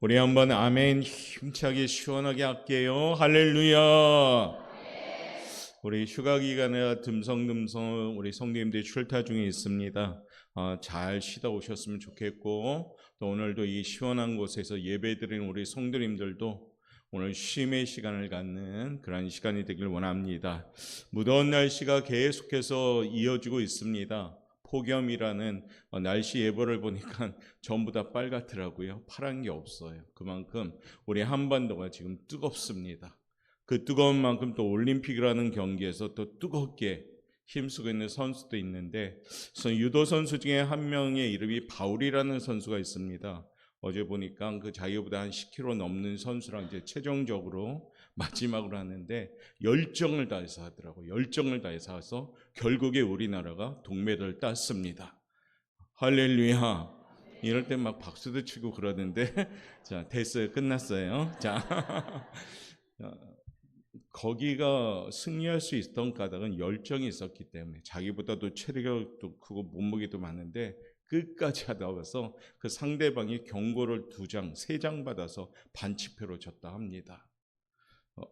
우리 한번 아멘 힘차게 시원하게 할게요. 할렐루야. 우리 휴가 기간에 듬성듬성 우리 성도님들이 출타 중에 있습니다. 잘 쉬다 오셨으면 좋겠고, 또 오늘도 이 시원한 곳에서 예배드리는 우리 성도님들도 오늘 쉼의 시간을 갖는 그런 시간이 되길 원합니다. 무더운 날씨가 계속해서 이어지고 있습니다. 폭염이라는 날씨 예보를 보니까 전부 다 빨갛더라고요. 파란 게 없어요. 그만큼 우리 한반도가 지금 뜨겁습니다. 그 뜨거운 만큼 또 올림픽이라는 경기에서 또 뜨겁게 힘쓰고 있는 선수도 있는데, 유도 선수 중에 한 명의 이름이 바울이라는 선수가 있습니다. 어제 보니까 그 자기보다 한 10kg 넘는 선수랑 이제 최종적으로 마지막으로 하는데 열정을 다해서 하더라고요. 열정을 다해서 해서 결국에 우리나라가 동메달을 땄습니다. 할렐루야. 이럴 때 막 박수도 치고 그러는데 자, 됐어요. 끝났어요. 자, 거기가 승리할 수 있던 까닭은 열정이 있었기 때문에, 자기보다도 체력도 크고 몸무게도 많은데 끝까지 하다 와서 그 상대방이 경고를 2장, 3장 받아서 반칙표로 졌다 합니다.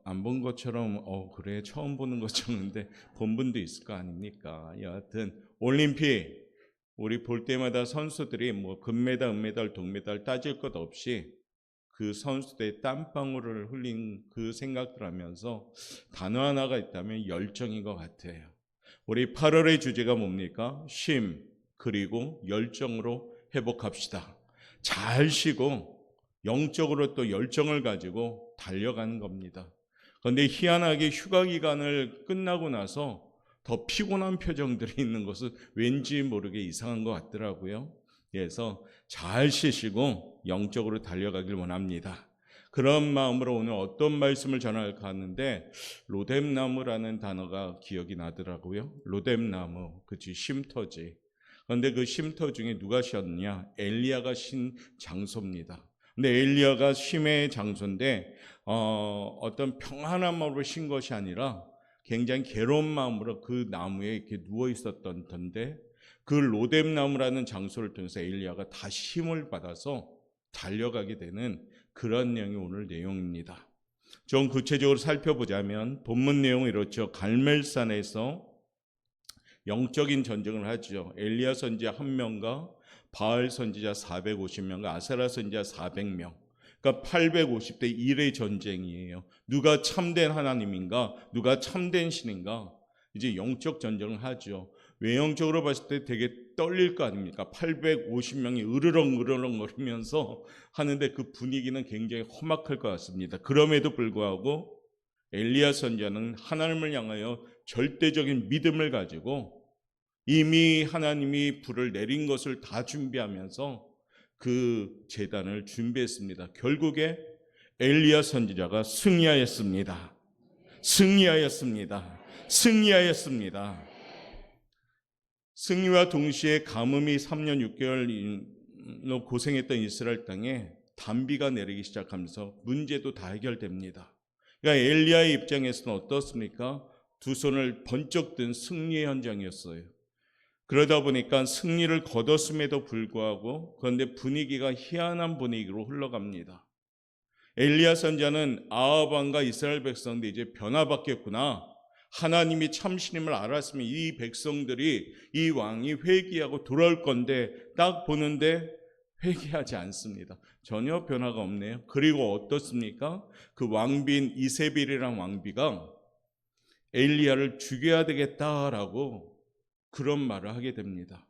안 본 것처럼 그래 처음 보는 것처럼인데 본 분도 있을 거 아닙니까? 여하튼 올림픽 우리 볼 때마다 선수들이 뭐 금메달, 은메달, 동메달 따질 것 없이 그 선수들의 땀방울을 흘린 그 생각들 하면서 단어 하나가 있다면 열정인 것 같아요. 우리 8월의 주제가 뭡니까? 쉼 그리고 열정으로 회복합시다. 잘 쉬고 영적으로 또 열정을 가지고 달려가는 겁니다. 그런데 희한하게 휴가 기간을 끝나고 나서 더 피곤한 표정들이 있는 것은 왠지 모르게 이상한 것 같더라고요. 그래서 잘 쉬시고 영적으로 달려가길 원합니다. 그런 마음으로 오늘 어떤 말씀을 전할까 하는데, 로뎀나무라는 단어가 기억이 나더라고요. 로뎀나무, 그치, 쉼터지. 그런데 그 쉼터 중에 누가 쉬었냐? 엘리야가 쉰 장소입니다. 근데 엘리야가 쉼의 장소인데 어떤 평안한 마음으로 쉰 것이 아니라 굉장히 괴로운 마음으로 그 나무에 이렇게 누워 있었던 던데, 그 로뎀나무라는 장소를 통해서 엘리야가 다시 힘을 받아서 달려가게 되는 그런 내용이 오늘 내용입니다. 좀 구체적으로 살펴보자면 본문 내용은 이렇죠. 갈멜산에서 영적인 전쟁을 하죠. 엘리야 선지자 1명과 바알 선지자 450명과 아세라 선지자 400명. 그러니까 850대 1의 전쟁이에요. 누가 참된 하나님인가? 누가 참된 신인가? 이제 영적 전쟁을 하죠. 외형적으로 봤을 때 되게 떨릴 거 아닙니까? 850명이 으르렁 거리면서 하는데 그 분위기는 굉장히 험악할 것 같습니다. 그럼에도 불구하고 엘리야 선지자는 하나님을 향하여 절대적인 믿음을 가지고 이미 하나님이 불을 내린 것을 다 준비하면서 그 제단을 준비했습니다. 결국에 엘리야 선지자가 승리하였습니다. 승리하였습니다. 승리하였습니다. 승리와 동시에 가뭄이 3년 6개월로 고생했던 이스라엘 땅에 단비가 내리기 시작하면서 문제도 다 해결됩니다. 그러니까 엘리야의 입장에서는 어떻습니까? 두 손을 번쩍 든 승리의 현장이었어요. 그러다 보니까 승리를 거뒀음에도 불구하고 그런데 분위기가 희한한 분위기로 흘러갑니다. 엘리야 선지자는 아합 왕과 이스라엘 백성들이 이제 변화받겠구나, 하나님이 참신임을 알았으면 이 백성들이 이 왕이 회개하고 돌아올 건데 딱 보는데 회개하지 않습니다. 전혀 변화가 없네요. 그리고 어떻습니까? 그 왕비인 이세벨이라는 왕비가 엘리야를 죽여야 되겠다라고 그런 말을 하게 됩니다.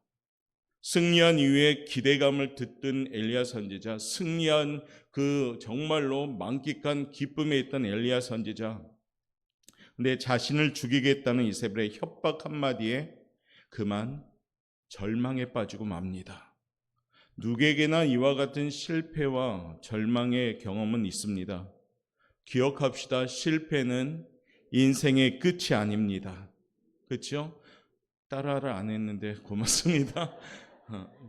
승리한 이후에 기대감을 듣던 엘리야 선지자, 승리한 그 정말로 만끽한 기쁨에 있던 엘리야 선지자, 근데 자신을 죽이겠다는 이세벨의 협박 한마디에 그만 절망에 빠지고 맙니다. 누구에게나 이와 같은 실패와 절망의 경험은 있습니다. 기억합시다. 실패는 인생의 끝이 아닙니다. 그렇죠? 따라를 안 했는데 고맙습니다.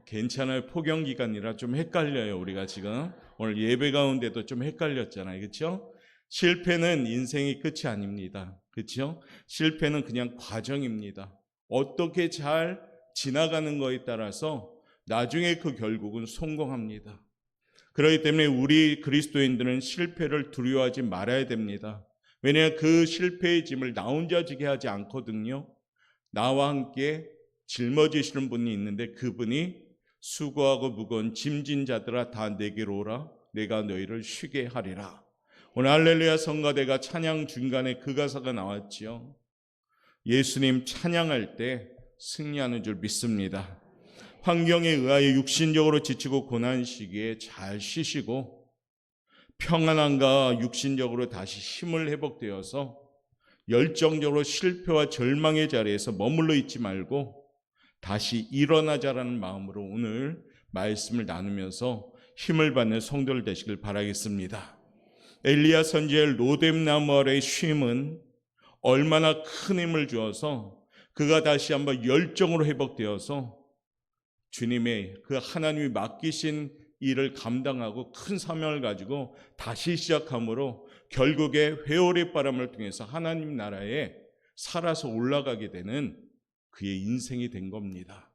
괜찮아요. 폭염 기간이라 좀 헷갈려요. 우리가 지금 오늘 예배 가운데도 좀 헷갈렸잖아요. 그렇죠? 실패는 인생의 끝이 아닙니다. 그렇죠? 실패는 그냥 과정입니다. 어떻게 잘 지나가는 거에 따라서 나중에 그 결국은 성공합니다. 그렇기 때문에 우리 그리스도인들은 실패를 두려워하지 말아야 됩니다. 왜냐하면 그 실패의 짐을 나 혼자 지게 하지 않거든요. 나와 함께 짊어지시는 분이 있는데 그분이 수고하고 무거운 짐진 자들아 다 내게로 오라 내가 너희를 쉬게 하리라. 오늘 할렐루야 성가대가 찬양 중간에 그 가사가 나왔지요. 예수님 찬양할 때 승리하는 줄 믿습니다. 환경에 의하여 육신적으로 지치고 고난 시기에 잘 쉬시고 평안함과 육신적으로 다시 힘을 회복되어서 열정적으로 실패와 절망의 자리에서 머물러 있지 말고 다시 일어나자라는 마음으로 오늘 말씀을 나누면서 힘을 받는 성도들 되시길 바라겠습니다. 엘리야 선지자의 로뎀나무 아래의 쉼은 얼마나 큰 힘을 주어서 그가 다시 한번 열정으로 회복되어서 주님의 그 하나님이 맡기신 일을 감당하고 큰 사명을 가지고 다시 시작함으로 결국에 회오리 바람을 통해서 하나님 나라에 살아서 올라가게 되는 그의 인생이 된 겁니다.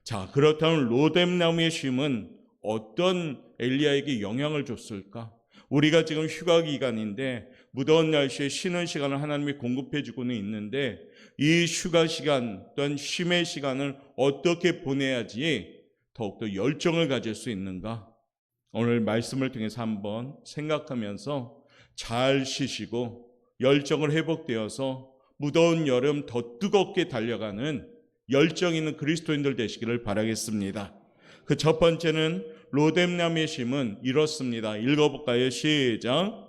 자, 그렇다면 로뎀나무의 쉼은 어떤 엘리야에게 영향을 줬을까? 우리가 지금 휴가 기간인데 무더운 날씨에 쉬는 시간을 하나님이 공급해 주고는 있는데 이 휴가 시간 또는 쉼의 시간을 어떻게 보내야지 더욱더 열정을 가질 수 있는가? 오늘 말씀을 통해서 한번 생각하면서 잘 쉬시고 열정을 회복되어서 무더운 여름 더 뜨겁게 달려가는 열정 있는 그리스도인들 되시기를 바라겠습니다. 그 첫 번째는 로뎀나무의 쉼은 이렇습니다. 읽어볼까요? 시작.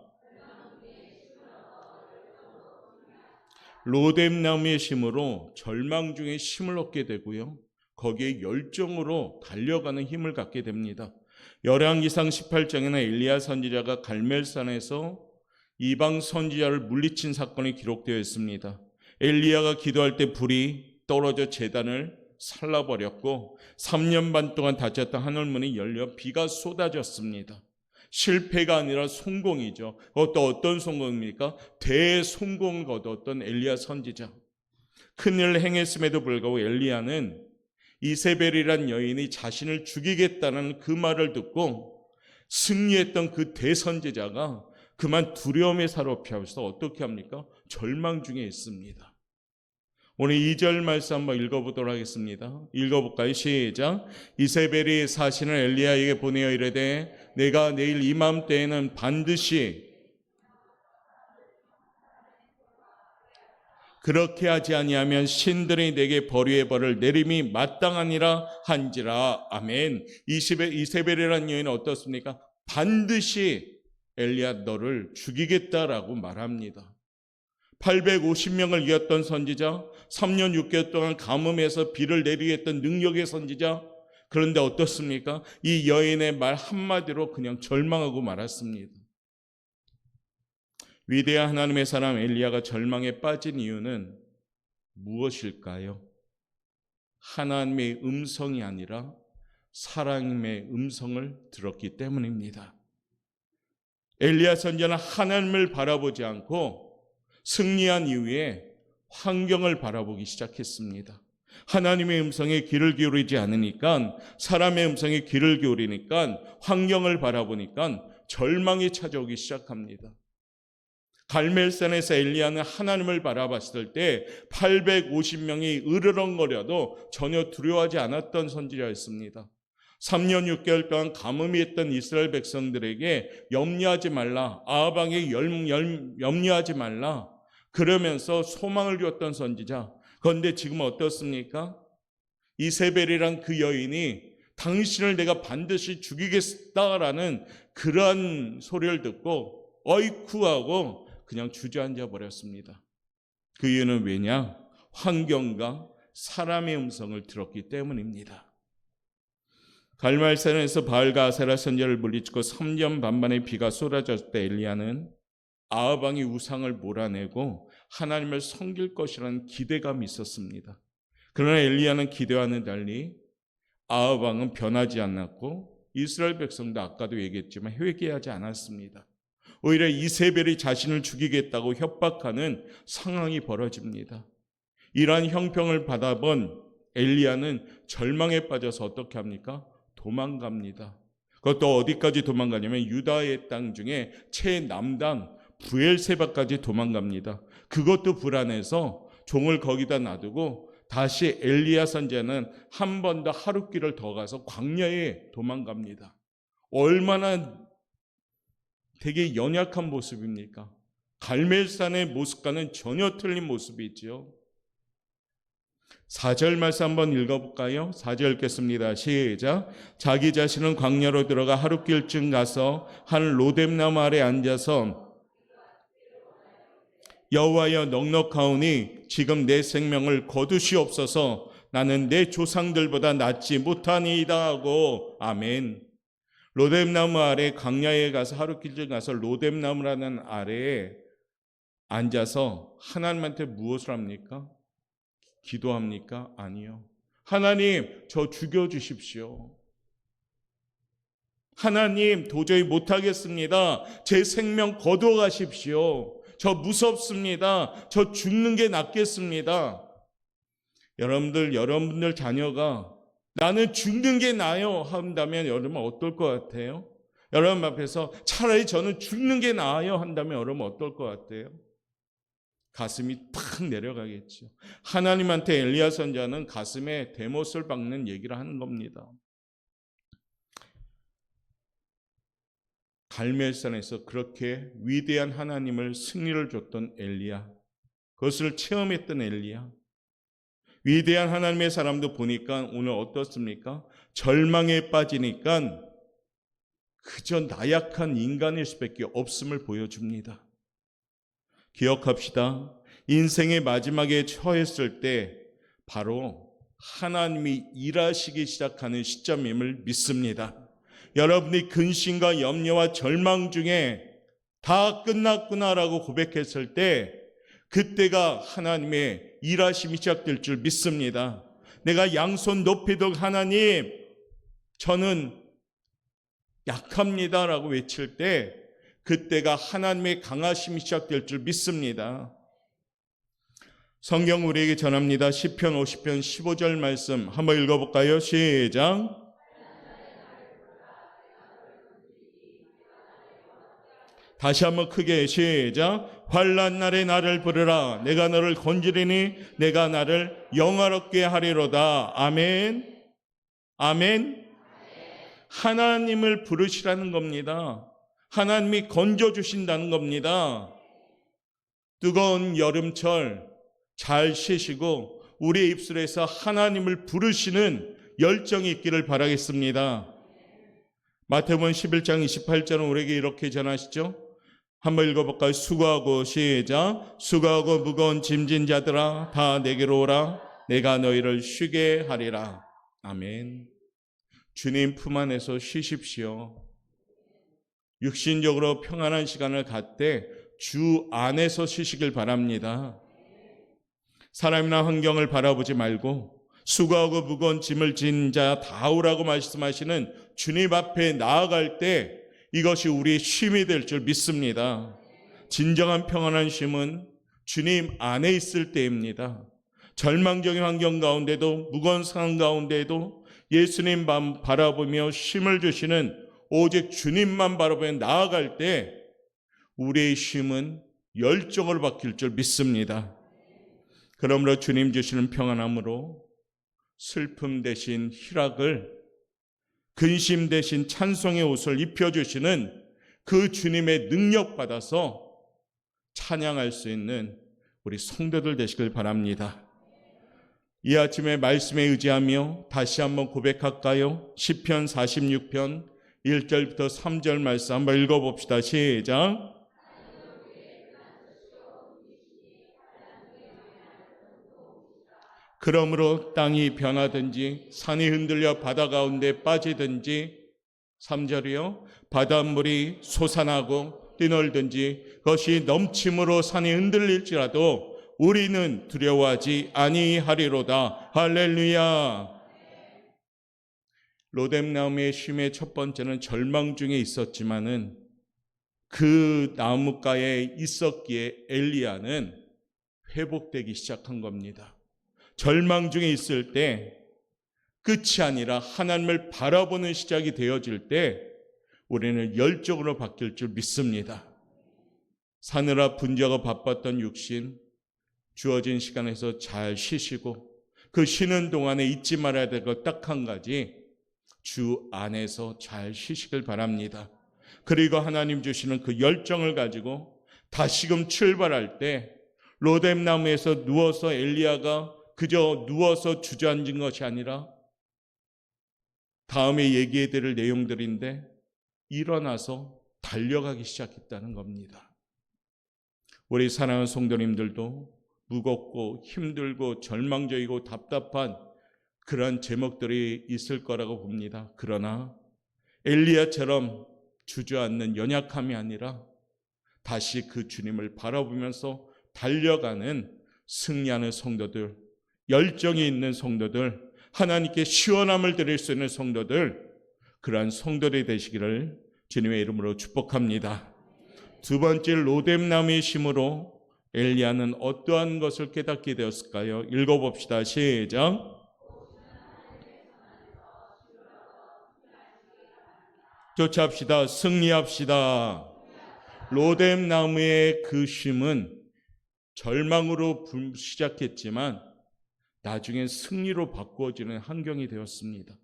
로뎀나무의 쉼으로 절망 중에 힘을 얻게 되고요. 거기에 열정으로 달려가는 힘을 갖게 됩니다. 열왕기상 18장에는 엘리야 선지자가 갈멜산에서 이방 선지자를 물리친 사건이 기록되어 있습니다. 엘리야가 기도할 때 불이 떨어져 제단을 살라버렸고 3년 반 동안 닫혔던 하늘문이 열려 비가 쏟아졌습니다. 실패가 아니라 성공이죠. 어떤 성공입니까? 대성공을 거두었던 엘리야 선지자. 큰일을 행했음에도 불구하고 엘리야는 이세벨이란 여인이 자신을 죽이겠다는 그 말을 듣고 승리했던 그 대선지자가 그만 두려움에 사로잡혀서 어떻게 합니까? 절망 중에 있습니다. 오늘 2절 말씀 한번 읽어보도록 하겠습니다. 읽어볼까요? 시작. 이세벨이 사신을 엘리야에게 보내어 이르되 내가 내일 이맘때에는 반드시 그렇게 하지 아니하면 신들이 내게 벌위의 벌을 내림이 마땅하니라 한지라. 아멘. 이세벨이라는 여인은 어떻습니까? 반드시 엘리야 너를 죽이겠다라고 말합니다. 850명을 이겼던 선지자, 3년 6개월 동안 가뭄에서 비를 내리게 했던 능력의 선지자. 그런데 어떻습니까? 이 여인의 말 한마디로 그냥 절망하고 말았습니다. 위대한 하나님의 사람 엘리야가 절망에 빠진 이유는 무엇일까요? 하나님의 음성이 아니라 사람의 음성을 들었기 때문입니다. 엘리야 선지자는 하나님을 바라보지 않고 승리한 이후에 환경을 바라보기 시작했습니다. 하나님의 음성에 귀를 기울이지 않으니까, 사람의 음성에 귀를 기울이니까, 환경을 바라보니까 절망이 찾아오기 시작합니다. 갈멜산에서 엘리야는 하나님을 바라봤을 때 850명이 으르렁거려도 전혀 두려워하지 않았던 선지자였습니다. 3년 6개월 동안 가뭄이 했던 이스라엘 백성들에게 염려하지 말라, 아합왕에게 염려하지 말라, 그러면서 소망을 주었던 선지자. 그런데 지금 어떻습니까? 이세벨이란 그 여인이 당신을 내가 반드시 죽이겠다라는 그러한 소리를 듣고 어이쿠하고 그냥 주저앉아 버렸습니다. 그 이유는 왜냐? 환경과 사람의 음성을 들었기 때문입니다. 갈멜산에서 바알과 아세라 선지자를 물리치고 3년 반 만에 비가 쏟아졌을 때 엘리야는 아합 왕이 우상을 몰아내고 하나님을 섬길 것이라는 기대감이 있었습니다. 그러나 엘리야는 기대와는 달리 아합 왕은 변하지 않았고 이스라엘 백성도 아까도 얘기했지만 회개하지 않았습니다. 오히려 이세벨이 자신을 죽이겠다고 협박하는 상황이 벌어집니다. 이러한 형평을 받아본 엘리야는 절망에 빠져서 어떻게 합니까? 도망갑니다. 그것도 어디까지 도망가냐면 유다의 땅 중에 최남단 브엘세바까지 도망갑니다. 그것도 불안해서 종을 거기다 놔두고 다시 엘리야 선지자는 한 번 더 하룻길을 더 가서 광야에 도망갑니다. 얼마나 되게 연약한 모습입니까? 갈멜산의 모습과는 전혀 틀린 모습이지요. 4절 말씀 한번 읽어볼까요? 4절 읽겠습니다. 시작. 자기 자신은 광야로 들어가 하룻길쯤 가서 한 로뎀나무 아래 앉아서 여호와여 넉넉하오니 지금 내 생명을 거두시옵소서. 나는 내 조상들보다 낫지 못하니이다 하고. 아멘. 로뎀나무 아래 광야에 가서 하룻길쯤 가서 로뎀나무라는 아래에 앉아서 하나님한테 무엇을 합니까? 기도합니까? 아니요. 하나님, 저 죽여주십시오. 하나님, 도저히 못하겠습니다. 제 생명 거두어 가십시오. 저 무섭습니다. 저 죽는 게 낫겠습니다. 여러분들 자녀가 나는 죽는 게 나아요 한다면 여러분 어떨 것 같아요? 여러분 앞에서 차라리 저는 죽는 게 나아요 한다면 여러분 어떨 것 같아요? 가슴이 팍 내려가겠죠. 하나님한테 엘리야 선지자는 가슴에 대못을 박는 얘기를 하는 겁니다. 갈멜산에서 그렇게 위대한 하나님을 승리를 줬던 엘리야, 그것을 체험했던 엘리야, 위대한 하나님의 사람도 보니까 오늘 어떻습니까? 절망에 빠지니까 그저 나약한 인간일 수밖에 없음을 보여줍니다. 기억합시다. 인생의 마지막에 처했을 때 바로 하나님이 일하시기 시작하는 시점임을 믿습니다. 여러분이 근심과 염려와 절망 중에 다 끝났구나라고 고백했을 때 그때가 하나님의 일하심이 시작될 줄 믿습니다. 내가 양손 높이 들고 하나님 저는 약합니다라고 외칠 때 그때가 하나님의 강하심이 시작될 줄 믿습니다. 성경 우리에게 전합니다. 시편 50편 15절 말씀 한번 읽어볼까요? 시작. 다시 한번 크게 시작. 환난 날에 나를 부르라. 내가 너를 건지리니 내가 나를 영화롭게 하리로다. 아멘. 아멘. 하나님을 부르시라는 겁니다. 하나님이 건져주신다는 겁니다. 뜨거운 여름철 잘 쉬시고 우리의 입술에서 하나님을 부르시는 열정이 있기를 바라겠습니다. 마태복음 11장 28절은 우리에게 이렇게 전하시죠. 한번 읽어볼까요? 수고하고 시작. 수고하고 무거운 짐진 자들아 다 내게로 오라. 내가 너희를 쉬게 하리라. 아멘. 주님 품 안에서 쉬십시오. 육신적으로 평안한 시간을 갖되 주 안에서 쉬시길 바랍니다. 사람이나 환경을 바라보지 말고 수고하고 무거운 짐을 진 자 다 오라고 말씀하시는 주님 앞에 나아갈 때 이것이 우리의 쉼이 될 줄 믿습니다. 진정한 평안한 쉼은 주님 안에 있을 때입니다. 절망적인 환경 가운데도 무거운 상황 가운데도 예수님 바라보며 쉼을 주시는 오직 주님만 바라보며 나아갈 때 우리의 쉼은 열정으로 바뀔 줄 믿습니다. 그러므로 주님 주시는 평안함으로 슬픔 대신 희락을, 근심 대신 찬송의 옷을 입혀주시는 그 주님의 능력 받아서 찬양할 수 있는 우리 성도들 되시길 바랍니다. 이 아침에 말씀에 의지하며 다시 한번 고백할까요? 시편 46편 1절부터 3절 말씀 한번 읽어봅시다. 시작. 그러므로 땅이 변하든지 산이 흔들려 바다 가운데 빠지든지 3절이요. 바닷물이 솟아나고 뛰놀든지 그것이 넘침으로 산이 흔들릴지라도 우리는 두려워하지 아니하리로다. 할렐루야. 로뎀나무의 쉼의 첫 번째는 절망 중에 있었지만은 그 나무가에 있었기에 엘리야는 회복되기 시작한 겁니다. 절망 중에 있을 때 끝이 아니라 하나님을 바라보는 시작이 되어질 때 우리는 열정으로 바뀔 줄 믿습니다. 사느라 분주하고 바빴던 육신, 주어진 시간에서 잘 쉬시고 그 쉬는 동안에 잊지 말아야 될 것 딱 한 가지, 주 안에서 잘 쉬시길 바랍니다. 그리고 하나님 주시는 그 열정을 가지고 다시금 출발할 때 로뎀 나무에서 누워서 엘리야가 그저 누워서 주저앉은 것이 아니라 다음에 얘기해 드릴 내용들인데 일어나서 달려가기 시작했다는 겁니다. 우리 사랑하는 성도님들도 무겁고 힘들고 절망적이고 답답한 그런 제목들이 있을 거라고 봅니다. 그러나 엘리야처럼 주저앉는 연약함이 아니라 다시 그 주님을 바라보면서 달려가는 승리하는 성도들, 열정이 있는 성도들, 하나님께 시원함을 드릴 수 있는 성도들, 그러한 성도들이 되시기를 주님의 이름으로 축복합니다. 두 번째, 로뎀 나무의 심으로 엘리야는 어떠한 것을 깨닫게 되었을까요? 읽어봅시다. 시작. 쫓아합시다. 승리합시다. 로뎀 나무의 그 쉼은 절망으로 시작했지만 나중엔 승리로 바꾸어지는 환경이 되었습니다.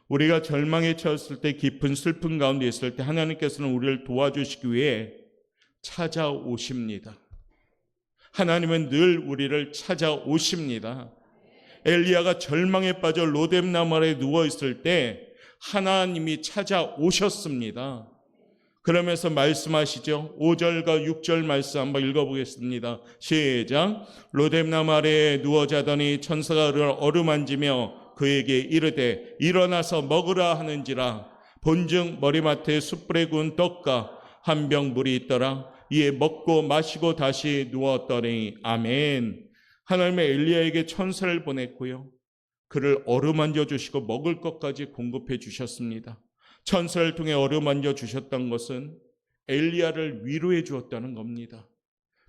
우리가 절망에 처했을 때, 깊은 슬픔 가운데 있을 때 하나님께서는 우리를 도와주시기 위해 찾아오십니다. 하나님은 늘 우리를 찾아오십니다. 엘리야가 절망에 빠져 로뎀 나무 아래 누워있을 때 하나님이 찾아오셨습니다. 그러면서 말씀하시죠. 5절과 6절 말씀 한번 읽어보겠습니다. 시작. 로뎀 나무 아래에 누워 자더니 천사가 그를 어루만지며 그에게 이르되 일어나서 먹으라 하는지라. 본즉 머리맡에 숯불에 구운 떡과 한 병 물이 있더라. 이에 먹고 마시고 다시 누웠더니. 아멘. 하나님의 엘리야에게 천사를 보냈고요, 그를 어루만져 주시고 먹을 것까지 공급해 주셨습니다. 천사를 통해 어루만져 주셨던 것은 엘리야를 위로해 주었다는 겁니다.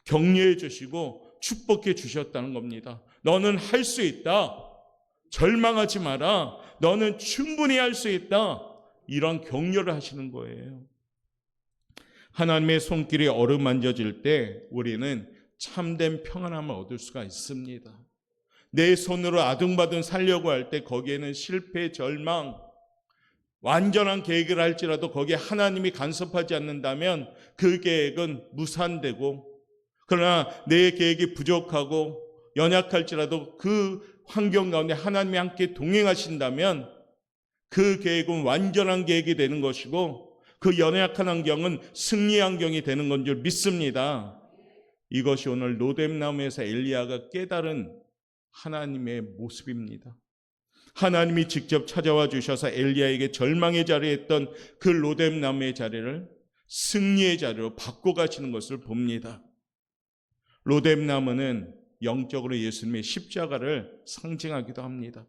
격려해 주시고 축복해 주셨다는 겁니다. 너는 할 수 있다. 절망하지 마라. 너는 충분히 할 수 있다. 이런 격려를 하시는 거예요. 하나님의 손길이 어루만져질 때 우리는 참된 평안함을 얻을 수가 있습니다. 내 손으로 아둥바둥 살려고 할 때 거기에는 실패, 절망, 완전한 계획을 할지라도 거기에 하나님이 간섭하지 않는다면 그 계획은 무산되고, 그러나 내 계획이 부족하고 연약할지라도 그 환경 가운데 하나님이 함께 동행하신다면 그 계획은 완전한 계획이 되는 것이고 그 연약한 환경은 승리의 환경이 되는 건 줄 믿습니다. 이것이 오늘 로뎀 나무에서 엘리야가 깨달은 하나님의 모습입니다. 하나님이 직접 찾아와 주셔서 엘리야에게 절망의 자리에 있던 그 로뎀 나무의 자리를 승리의 자리로 바꿔가시는 것을 봅니다. 로뎀 나무는 영적으로 예수님의 십자가를 상징하기도 합니다.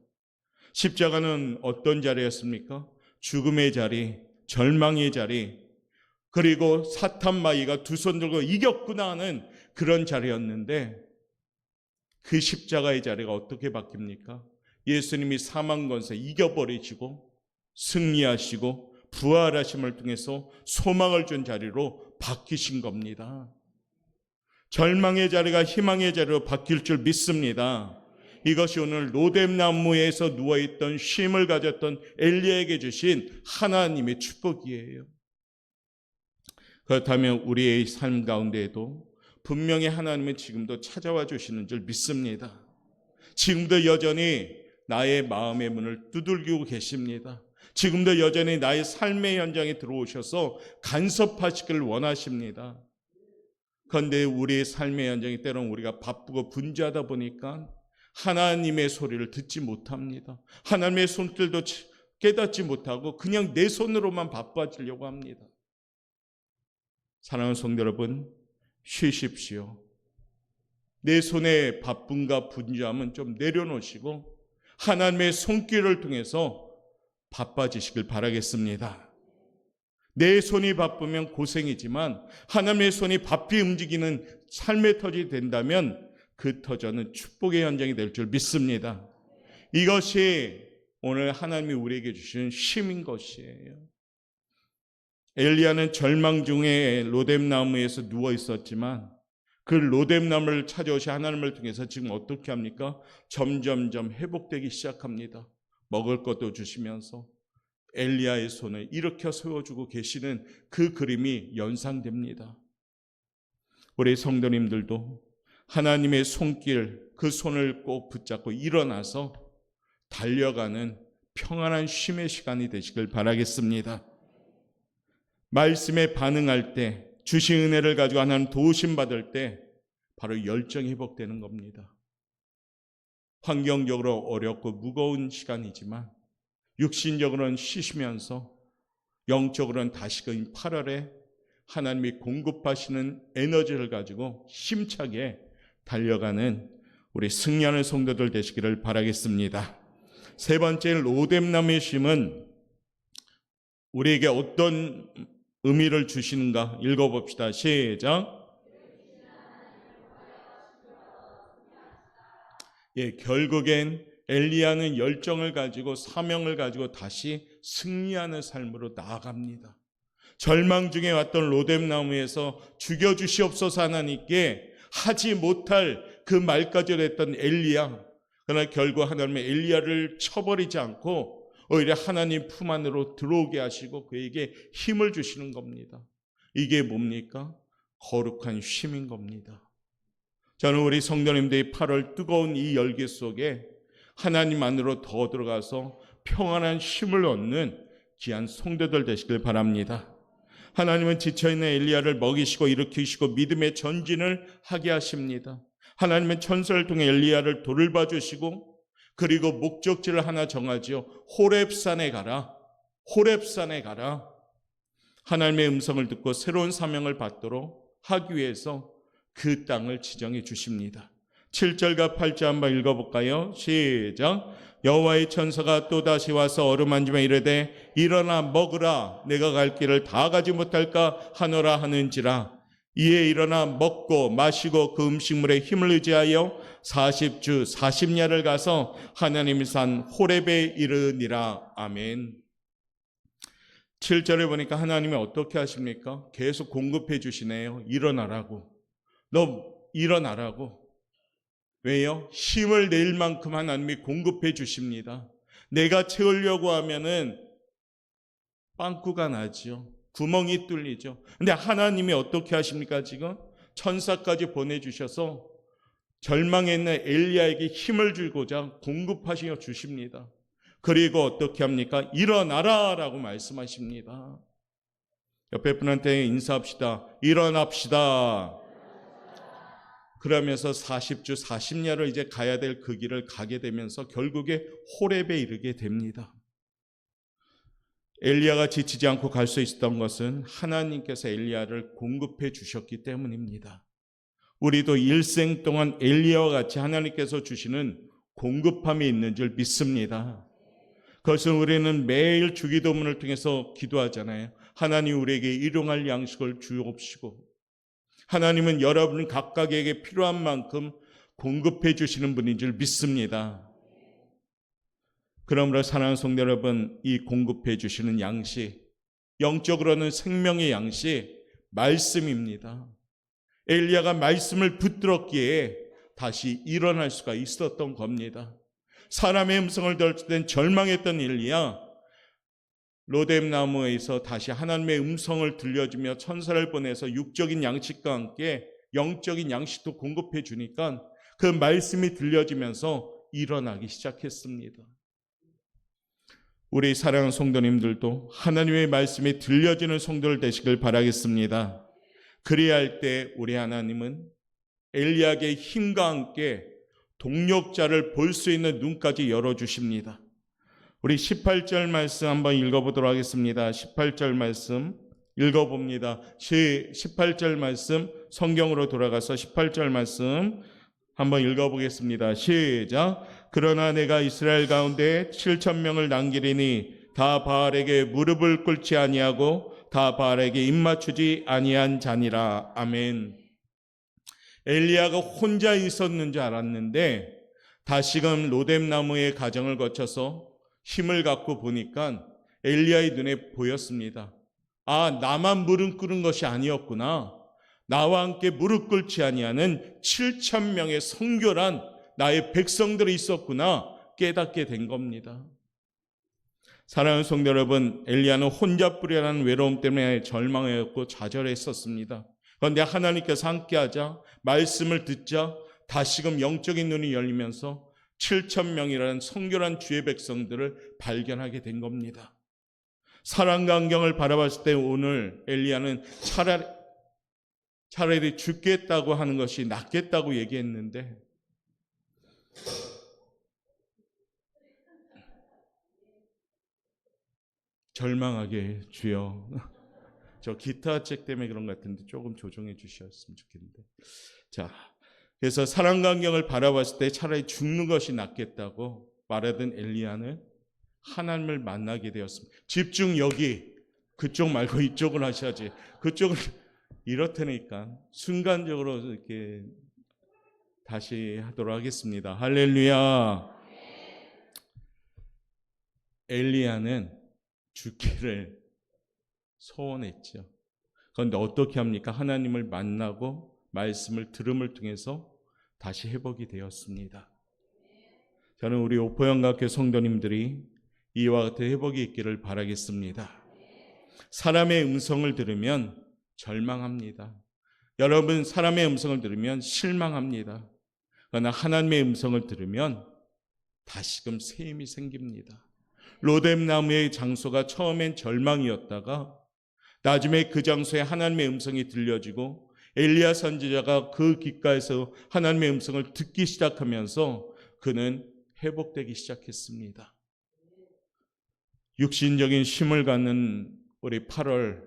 십자가는 어떤 자리였습니까? 죽음의 자리, 절망의 자리, 그리고 사탄 마귀가 두 손 들고 이겼구나 하는 그런 자리였는데, 그 십자가의 자리가 어떻게 바뀝니까? 예수님이 사망 권세 이겨버리시고 승리하시고 부활하심을 통해서 소망을 준 자리로 바뀌신 겁니다. 절망의 자리가 희망의 자리로 바뀔 줄 믿습니다. 이것이 오늘 로뎀 나무에서 누워있던 쉼을 가졌던 엘리야에게 주신 하나님의 축복이에요. 그렇다면 우리의 삶 가운데에도 분명히 하나님은 지금도 찾아와 주시는 줄 믿습니다. 지금도 여전히 나의 마음의 문을 두들기고 계십니다. 지금도 여전히 나의 삶의 현장에 들어오셔서 간섭하시기를 원하십니다. 그런데 우리의 삶의 현장이 때로는 우리가 바쁘고 분주하다 보니까 하나님의 소리를 듣지 못합니다. 하나님의 손길도 깨닫지 못하고 그냥 내 손으로만 바빠지려고 합니다. 사랑하는 성도 여러분, 쉬십시오. 내 손의 바쁨과 분주함은 좀 내려놓으시고 하나님의 손길을 통해서 바빠지시길 바라겠습니다. 내 손이 바쁘면 고생이지만 하나님의 손이 바삐 움직이는 삶의 터전이 된다면 그 터전은 축복의 현장이 될 줄 믿습니다. 이것이 오늘 하나님이 우리에게 주신 쉼인 것이에요. 엘리야는 절망 중에 로뎀나무에서 누워 있었지만 그 로뎀나무를 찾아오신 하나님을 통해서 지금 어떻게 합니까? 점점점 회복되기 시작합니다. 먹을 것도 주시면서 엘리야의 손을 일으켜 세워주고 계시는 그 그림이 연상됩니다. 우리 성도님들도 하나님의 손길, 그 손을 꼭 붙잡고 일어나서 달려가는 평안한 쉼의 시간이 되시길 바라겠습니다. 말씀에 반응할 때, 주신 은혜를 가지고 하나님 도우심 받을 때 바로 열정이 회복되는 겁니다. 환경적으로 어렵고 무거운 시간이지만 육신적으로는 쉬시면서 영적으로는 다시금 8월에 하나님이 공급하시는 에너지를 가지고 힘차게 달려가는 우리 승리하는 성도들 되시기를 바라겠습니다. 세 번째, 로뎀나무의 쉼은 우리에게 어떤 의미를 주시는가 읽어봅시다. 시작. 결국엔 엘리야는 열정을 가지고 사명을 가지고 다시 승리하는 삶으로 나아갑니다. 절망 중에 왔던 로뎀나무에서 죽여주시옵소서 하나님께 하지 못할 그 말까지 했던 엘리야, 그러나 결국 하나님의 엘리야를 쳐버리지 않고 오히려 하나님 품 안으로 들어오게 하시고 그에게 힘을 주시는 겁니다. 이게 뭡니까? 거룩한 쉼인 겁니다. 저는 우리 성도님들이 8월 뜨거운 이 열기 속에 하나님 안으로 더 들어가서 평안한 쉼을 얻는 귀한 성도들 되시길 바랍니다. 하나님은 지쳐있는 엘리야를 먹이시고 일으키시고 믿음의 전진을 하게 하십니다. 하나님은 천사를 통해 엘리야를 돌봐 주시고 그리고 목적지를 하나 정하지요. 호렙산에 가라. 호렙산에 가라. 하나님의 음성을 듣고 새로운 사명을 받도록 하기 위해서 그 땅을 지정해 주십니다. 7절과 8절 한번 읽어볼까요? 시작. 여호와의 천사가 또다시 와서 어루만지며 이르되 일어나 먹으라. 내가 갈 길을 다 가지 못할까 하노라 하는지라. 이에 일어나 먹고 마시고 그 음식물에 힘을 의지하여 40주 40야를 가서 하나님의 산 호렙에 이르니라. 아멘. 7절에 보니까 하나님이 어떻게 하십니까? 계속 공급해 주시네요. 일어나라고. 너 일어나라고. 왜요? 힘을 낼 만큼 하나님이 공급해 주십니다. 내가 채우려고 하면은 빵꾸가 나죠. 구멍이 뚫리죠. 근데 하나님이 어떻게 하십니까? 지금 천사까지 보내주셔서 절망에 있는 엘리야에게 힘을 주고자 공급하시어 주십니다. 그리고 어떻게 합니까? 일어나라 라고 말씀하십니다. 옆에 분한테 인사합시다. 일어납시다. 그러면서 40주 40야를 이제 가야 될 그 길을 가게 되면서 결국에 호렙에 이르게 됩니다. 엘리야가 지치지 않고 갈 수 있었던 것은 하나님께서 엘리야를 공급해 주셨기 때문입니다. 우리도 일생 동안 엘리야와 같이 하나님께서 주시는 공급함이 있는 줄 믿습니다. 그것은 우리는 매일 주기도문을 통해서 기도하잖아요. 하나님 우리에게 일용할 양식을 주옵시고, 하나님은 여러분 각각에게 필요한 만큼 공급해 주시는 분인 줄 믿습니다. 그러므로 사랑하는 성도 여러분, 이 공급해 주시는 양식, 영적으로는 생명의 양식, 말씀입니다. 엘리야가 말씀을 붙들었기에 다시 일어날 수가 있었던 겁니다. 사람의 음성을 들었을 땐 절망했던 엘리야, 로뎀나무에서 다시 하나님의 음성을 들려주며 천사를 보내서 육적인 양식과 함께 영적인 양식도 공급해 주니까 그 말씀이 들려지면서 일어나기 시작했습니다. 우리 사랑하는 성도님들도 하나님의 말씀이 들려지는 성도를 되시길 바라겠습니다. 그래야 할 때 우리 하나님은 엘리야의 힘과 함께 동력자를 볼 수 있는 눈까지 열어주십니다. 우리 18절 말씀 한번 읽어보도록 하겠습니다. 18절 말씀 읽어봅니다. 18절 말씀 성경으로 돌아가서 18절 말씀 한번 읽어보겠습니다. 시작. 그러나 내가 이스라엘 가운데 7,000명을 남기리니 다 바알에게 무릎을 꿇지 아니하고 다 바알에게 입맞추지 아니한 자니라. 아멘. 엘리야가 혼자 있었는 줄 알았는데 다시금 로뎀나무의 가정을 거쳐서 힘을 갖고 보니까 엘리야의 눈에 보였습니다. 아, 나만 무릎 꿇은 것이 아니었구나. 나와 함께 무릎 꿇지 아니하는 7천 명의 성결한 나의 백성들이 있었구나 깨닫게 된 겁니다. 사랑하는 성도 여러분, 엘리야는 혼자뿐이라는 외로움 때문에 절망하였고 좌절했었습니다. 그런데 하나님께서 함께하자 말씀을 듣자 다시금 영적인 눈이 열리면서 7천 명이라는 성결한 주의 백성들을 발견하게 된 겁니다. 사랑과 안경을 바라봤을 때 오늘 엘리야는 차라리 죽겠다고 하는 것이 낫겠다고 얘기했는데 절망하게 주여. 저 기타 책 때문에 그런 것 같은데 조금 조정해 주셨으면 좋겠는데. 자, 그래서 사랑과 안경을 바라봤을 때 차라리 죽는 것이 낫겠다고 말하던 엘리야는 하나님을 만나게 되었습니다. 집중 여기, 그쪽 말고 이쪽을 하셔야지. 그쪽을 이렇다니까 순간적으로 이렇게 다시 하도록 하겠습니다. 할렐루야. 엘리야는 죽기를 소원했죠. 그런데 어떻게 합니까? 하나님을 만나고 말씀을 들음을 통해서 다시 회복이 되었습니다. 저는 우리 오포영각교 성도님들이 이와 같은 회복이 있기를 바라겠습니다. 사람의 음성을 들으면 절망합니다. 여러분, 사람의 음성을 들으면 실망합니다. 그러나 하나님의 음성을 들으면 다시금 새 힘이 생깁니다. 로뎀나무의 장소가 처음엔 절망이었다가 나중에 그 장소에 하나님의 음성이 들려지고 엘리야 선지자가 그 귓가에서 하나님의 음성을 듣기 시작하면서 그는 회복되기 시작했습니다. 육신적인 쉼을 갖는 우리 8월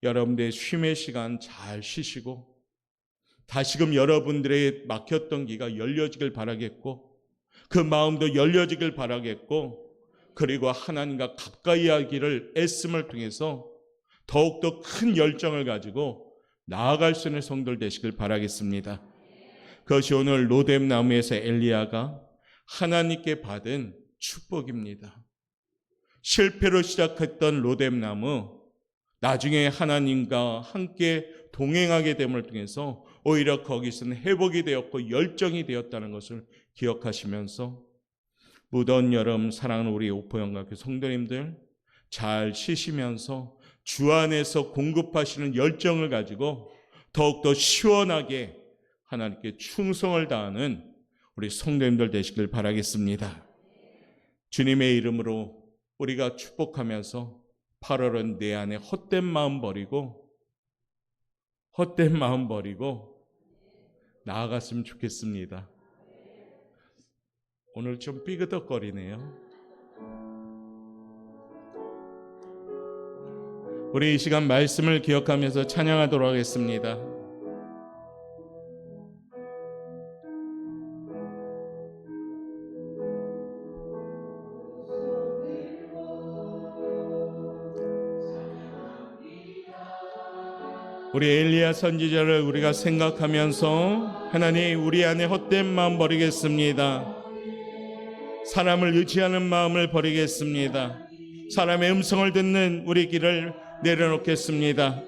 여러분들의 쉼의 시간 잘 쉬시고 다시금 여러분들의 막혔던 귀가 열려지길 바라겠고 그 마음도 열려지길 바라겠고 그리고 하나님과 가까이 하기를 애씀을 통해서 더욱더 큰 열정을 가지고 나아갈 수 있는 성도들 되시길 바라겠습니다. 그것이 오늘 로뎀나무에서 엘리야가 하나님께 받은 축복입니다. 실패로 시작했던 로뎀나무 나중에 하나님과 함께 동행하게 됨을 통해서 오히려 거기서는 회복이 되었고 열정이 되었다는 것을 기억하시면서 무더운 여름 사랑하는 우리 오포영각교 성도님들 잘 쉬시면서 주 안에서 공급하시는 열정을 가지고 더욱더 시원하게 하나님께 충성을 다하는 우리 성도님들 되시길 바라겠습니다. 주님의 이름으로 우리가 축복하면서 8월은 내 안에 헛된 마음 버리고 나아갔으면 좋겠습니다. 오늘 좀 삐그덕거리네요. 우리 이 시간 말씀을 기억하면서 찬양하도록 하겠습니다. 우리 엘리야 선지자를 우리가 생각하면서 하나님 우리 안에 헛된 마음 버리겠습니다. 사람을 의지하는 마음을 버리겠습니다. 사람의 음성을 듣는 우리 길을 내려놓겠습니다.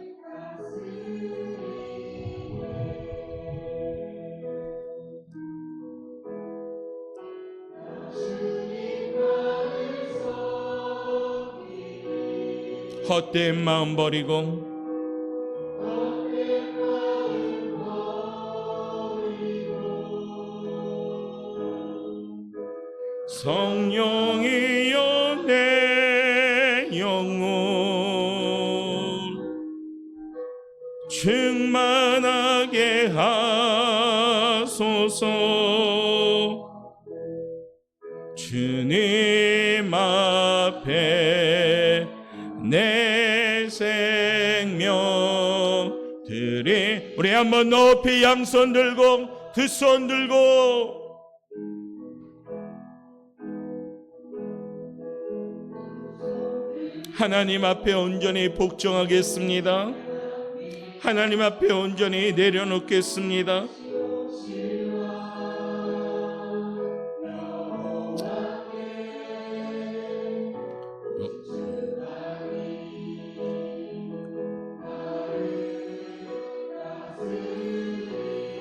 헛된 마음 버리고 성령이여 내 영혼 충만하게 하소서. 주님 앞에 내 생명 드리. 우리 한번 높이 양손 들고 두 손 들고 하나님 앞에 온전히 복종하겠습니다. 하나님 앞에 온전히 내려놓겠습니다.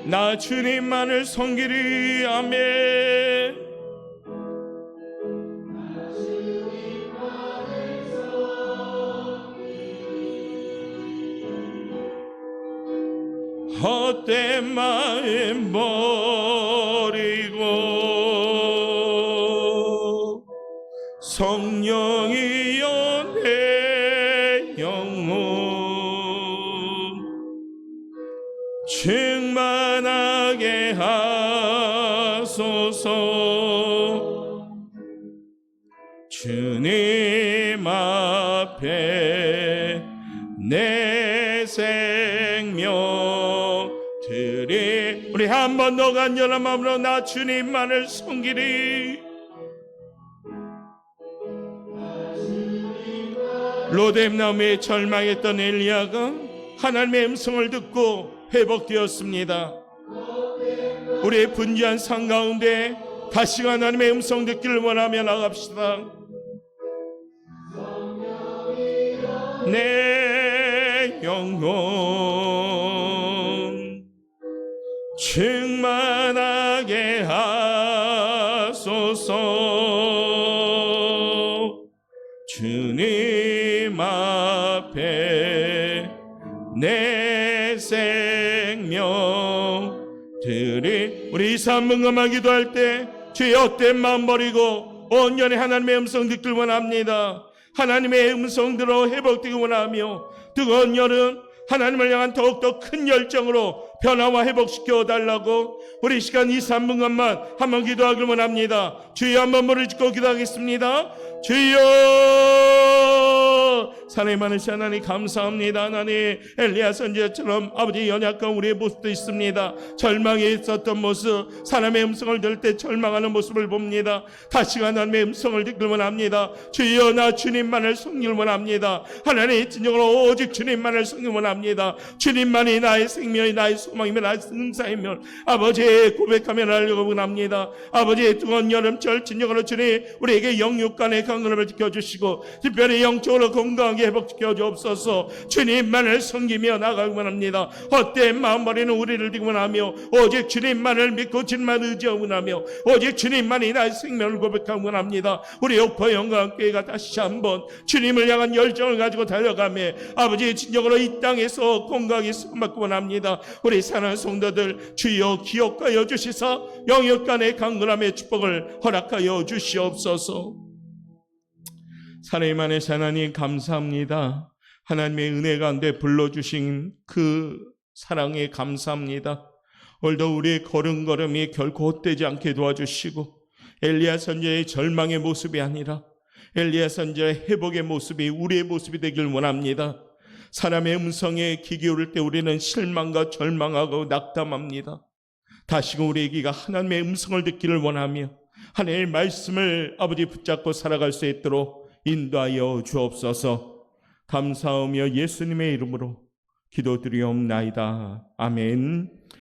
나 주님만을 섬기리. 아멘. 헛된 마음 버리고 성령이여 내 영혼 충만하게 하소서. 주님 앞에 내 생명 드리. 우리 한 번 더 간절한 마음으로 나 주님만을 섬기리. 로뎀나무에 절망했던 엘리야가 하나님의 음성을 듣고 회복되었습니다. 우리의 분주한 삶 가운데 다시금 하나님의 음성 듣기를 원하며 나갑시다. 내 영혼 충만하게 하소서. 주님 앞에 내 생명 드리. 우리 3분간만 기도할 때 주의 헛된 마음 버리고 온전히 하나님의 음성 듣길 원합니다. 하나님의 음성 들어 회복되기 원하며 뜨거운 여름 하나님을 향한 더욱더 큰 열정으로 변화와 회복시켜 달라고 우리 시간 2-3분간만 한번 기도하길 원합니다. 주여 한번 물을 짓고 기도하겠습니다. 주여, 사랑이 많으신 하나님 감사합니다. 하나님, 엘리야 선지자처럼 아버지 연약한 우리의 모습도 있습니다. 절망에 있었던 모습, 사람의 음성을 들을 때 절망하는 모습을 봅니다. 다시금 하나님의 음성을 듣길 원합니다. 주여, 나 주님만을 섬길 원합니다. 하나님, 진정으로 오직 주님만을 섬길 원합니다. 주님만이 나의 생명이, 나의 소망이며 나의 승사이며 아버지의 고백하며 하려고 원합니다. 아버지의 뜨거운 여름철 진정으로 주님 우리에게 영육간의 강건함을 지켜주시고 특별히 영적으로 건강하게 회복시켜 주옵소서. 주님만을 섬기며 나가기 원합니다. 헛된 마음 버리는 우리를 되기 원하며 오직 주님만을 믿고 주님만 의지하기 원하며 오직 주님만이 나의 생명을 고백하기 원합니다. 우리 옥포 영광교회가 다시 한번 주님을 향한 열정을 가지고 달려가며 아버지의 진정으로 이 땅에서 건강하게 쓰임받기 원합니다. 우리 사랑하는 성도들 주여 기억하여 주시사 영육간의 강건함의 축복을 허락하여 주시옵소서. 하나님 안에 하나님 감사합니다. 하나님의 은혜 가운데 불러주신 그 사랑에 감사합니다. 오늘도 우리의 걸음걸음이 결코 헛되지 않게 도와주시고 엘리야 선지자의 절망의 모습이 아니라 엘리야 선지자의 회복의 모습이 우리의 모습이 되길 원합니다. 사람의 음성에 귀 기울일 때 우리는 실망과 절망하고 낙담합니다. 다시금 우리의 귀가 하나님의 음성을 듣기를 원하며 하나님의 말씀을 아버지 붙잡고 살아갈 수 있도록 인도하여 주옵소서. 감사하며 예수님의 이름으로 기도드리옵나이다. 아멘.